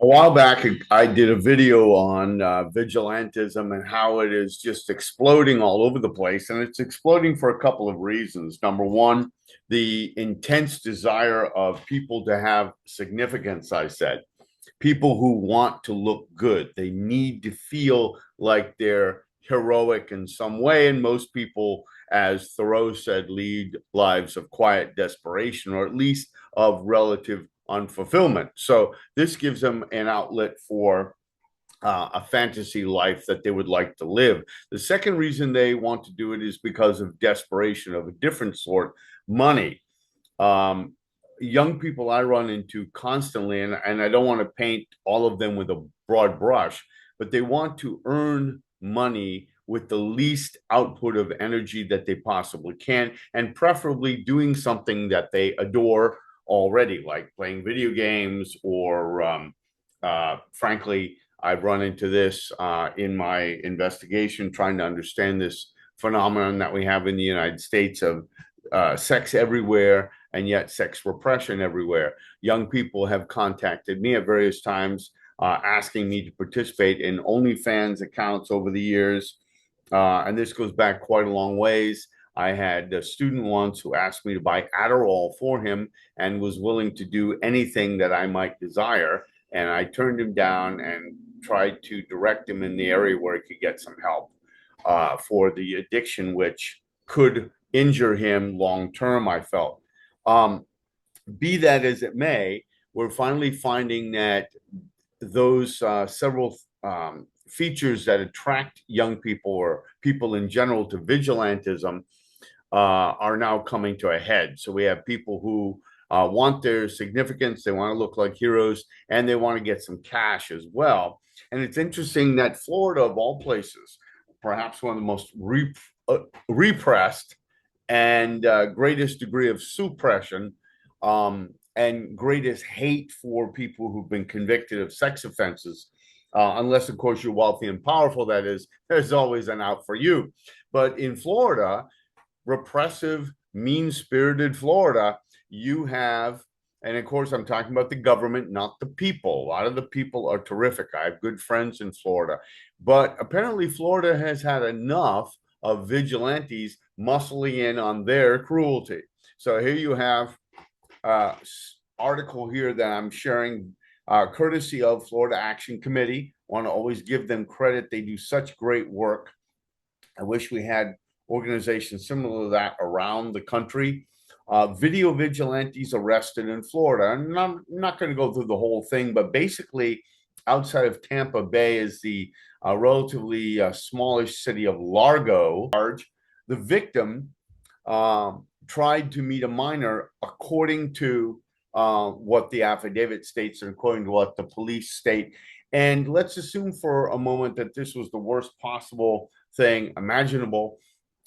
A while back, I did a video on vigilantism and how it is just exploding all over the place. And it's exploding for a couple of reasons. Number one, the intense desire of people to have significance, I said. People who want to look good, they need to feel like they're heroic in some way. And most people, as Thoreau said, lead lives of quiet desperation, or at least of relative unfulfillment. So this gives them an outlet for a fantasy life that they would like to live. The second reason they want to do it is because of desperation of a different sort, money. Um, Young people I run into constantly, and I don't want to paint all of them with a broad brush, but they want to earn money with the least output of energy that they possibly can, and preferably doing something that they adore already, like playing video games or, frankly, I've run into this in my investigation, trying to understand this phenomenon that we have in the United States of sex everywhere and yet sex repression everywhere. Young people have contacted me at various times asking me to participate in OnlyFans accounts over the years. And this goes back quite a long ways. I had a student once who asked me to buy Adderall for him and was willing to do anything that I might desire. And I turned him down and tried to direct him in the area where he could get some help for the addiction, which could injure him long term, I felt. Um, be that as it may, we're finally finding that those several features that attract young people or people in general to vigilantism are now coming to a head. So we have people who want their significance, they want to look like heroes, and they want to get some cash as well. And it's interesting that Florida, of all places, perhaps one of the most repressed and greatest degree of suppression and greatest hate for people who've been convicted of sex offenses. Unless, of course, you're wealthy and powerful, that is, there's always an out for you. But in Florida, repressive, mean spirited Florida, you have, and of course, I'm talking about the government, not the people. A lot of the people are terrific. I have good friends in Florida. But apparently, Florida has had enough of vigilantes muscling in on their cruelty. So here you have uh, article here that I'm sharing, courtesy of Florida Action Committee. Want to always give them credit. They do such great work. I wish we had organizations similar to that around the country. Video vigilantes arrested in Florida. And I'm not going to go through the whole thing, but basically, outside of Tampa Bay is the relatively smallish city of Largo. The victim tried to meet a minor, according to what the affidavit states and according to what the police state. And let's assume for a moment that this was the worst possible thing imaginable,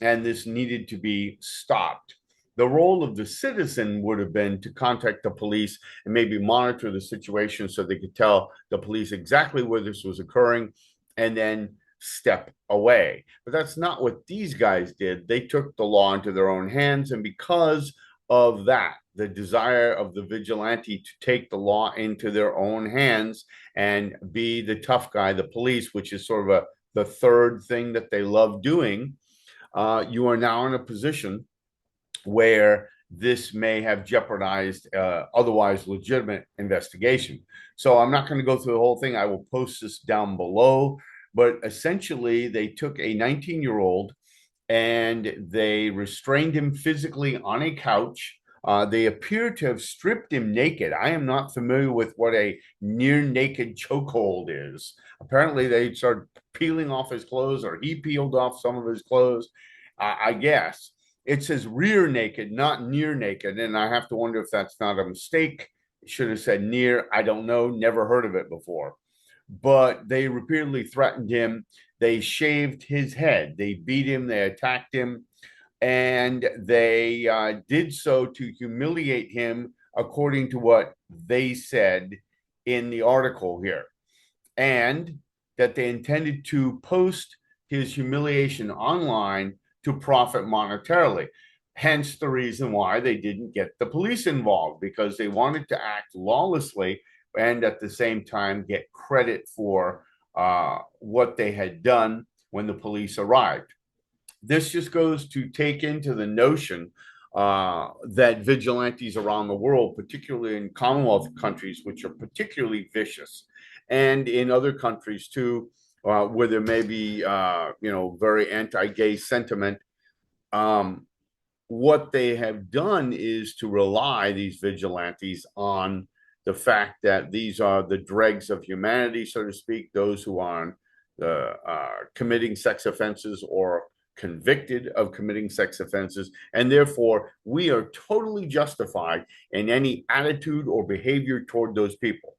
and this needed to be stopped. The role of the citizen would have been to contact the police and maybe monitor the situation so they could tell the police exactly where this was occurring and then step away. But that's not what these guys did. They took the law into their own hands. And because of that, the desire of the vigilante to take the law into their own hands and be the tough guy, the police, which is sort of the third thing that they love doing, you are now in a position where this may have jeopardized otherwise legitimate investigation. So I'm not going to go through the whole thing. I will post this down below. But essentially, they took a 19-year-old and they restrained him physically on a couch. They appear to have stripped him naked. I am not familiar with what a near naked chokehold is. Apparently, they started peeling off his clothes, or he peeled off some of his clothes, I guess. It says rear naked, not near naked. And I have to wonder if that's not a mistake. It should have said near. I don't know. Never heard of it before. But they repeatedly threatened him. They shaved his head. They beat him. They attacked him. And they did so to humiliate him, according to what they said in the article here. And that they intended to post his humiliation online to profit monetarily. Hence the reason why they didn't get the police involved, because they wanted to act lawlessly and at the same time get credit for what they had done when the police arrived. This just goes to take into the notion that vigilantes around the world, particularly in Commonwealth countries, which are particularly vicious, and in other countries too, where there may be, very anti-gay sentiment, what they have done is to rely, these vigilantes, on the fact that these are the dregs of humanity, so to speak, those who are committing sex offenses or convicted of committing sex offenses, and therefore we are totally justified in any attitude or behavior toward those people.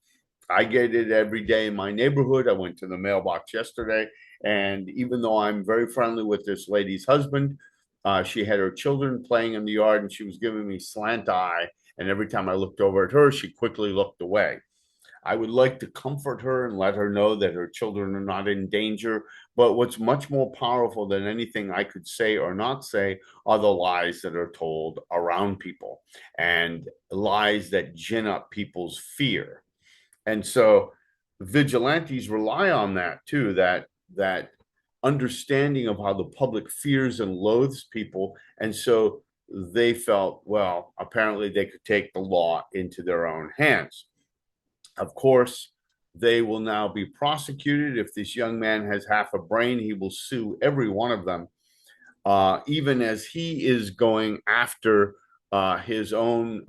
I get it every day in my neighborhood. I went to the mailbox yesterday, and even though I'm very friendly with this lady's husband, she had her children playing in the yard, and she was giving me slant eye. And every time I looked over at her, she quickly looked away. I would like to comfort her and let her know that her children are not in danger. But what's much more powerful than anything I could say or not say are the lies that are told around people, and lies that gin up people's fear. And so vigilantes rely on that too, that understanding of how the public fears and loathes people. And so they felt, well, apparently they could take the law into their own hands. Of course, they will now be prosecuted. If this young man has half a brain, he will sue every one of them, even as he is going after his own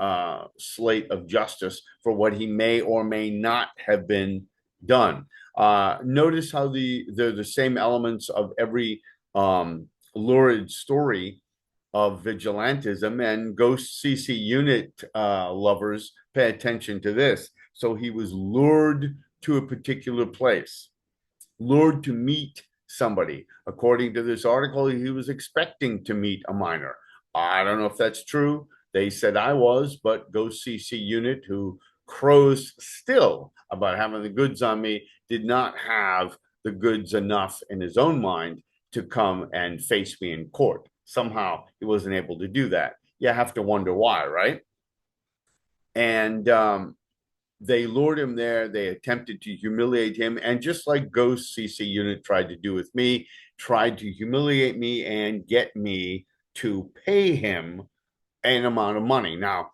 slate of justice for what he may or may not have been done. Notice how they're the same elements of every lurid story of vigilantism, and ghost CC unit lovers pay attention to this. So he was lured to a particular place, lured to meet somebody. According to this article, he was expecting to meet a minor. I don't know if that's true. They said I was, but Ghost CC Unit, who crows still about having the goods on me, did not have the goods enough in his own mind to come and face me in court. Somehow he wasn't able to do that. You have to wonder why, right? And they lured him there. They attempted to humiliate him. And just like Ghost CC Unit tried to do with me, tried to humiliate me and get me to pay him an amount of money. Now,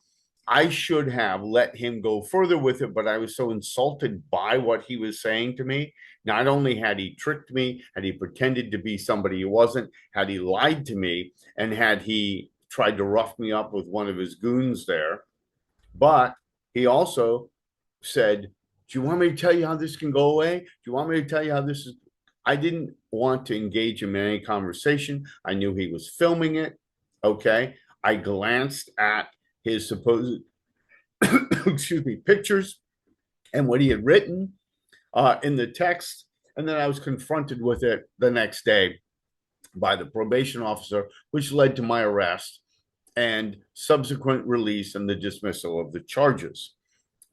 I should have let him go further with it, but I was so insulted by what he was saying to me. Not only had he tricked me, had he pretended to be somebody he wasn't, had he lied to me, and had he tried to rough me up with one of his goons there, but he also said, do you want me to tell you how this can go away? Do you want me to tell you how this is? I didn't want to engage him in any conversation. I knew he was filming it. Okay. I glanced at his supposed, excuse me, pictures and what he had written in the text. And then I was confronted with it the next day by the probation officer, which led to my arrest and subsequent release and the dismissal of the charges.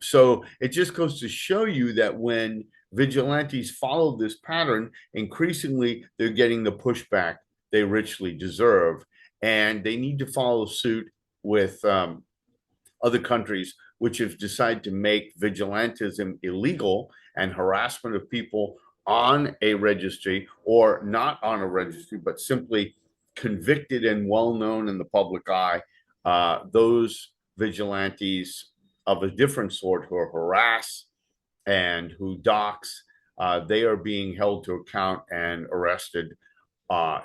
So it just goes to show you that when vigilantes follow this pattern, increasingly they're getting the pushback they richly deserve. And they need to follow suit with other countries which have decided to make vigilantism illegal and harassment of people on a registry, or not on a registry, but simply convicted and well known in the public eye. Those vigilantes of a different sort who harass and who dox, they are being held to account and arrested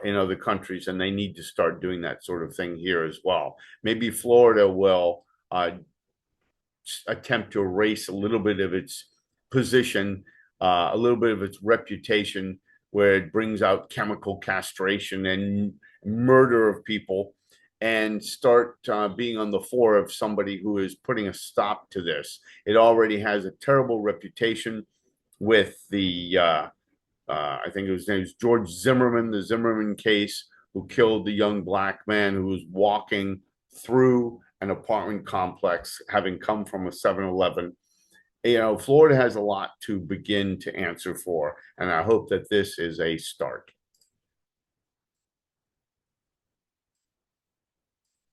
in other countries, and they need to start doing that sort of thing here as well. Maybe Florida will attempt to erase a little bit of its position, a little bit of its reputation, where it brings out chemical castration and murder of people, and start being on the fore of somebody who is putting a stop to this. It already has a terrible reputation with the I think his name is George Zimmerman, the Zimmerman case, who killed the young black man who was walking through an apartment complex, having come from a 7-Eleven. Florida has a lot to begin to answer for, and I hope that this is a start.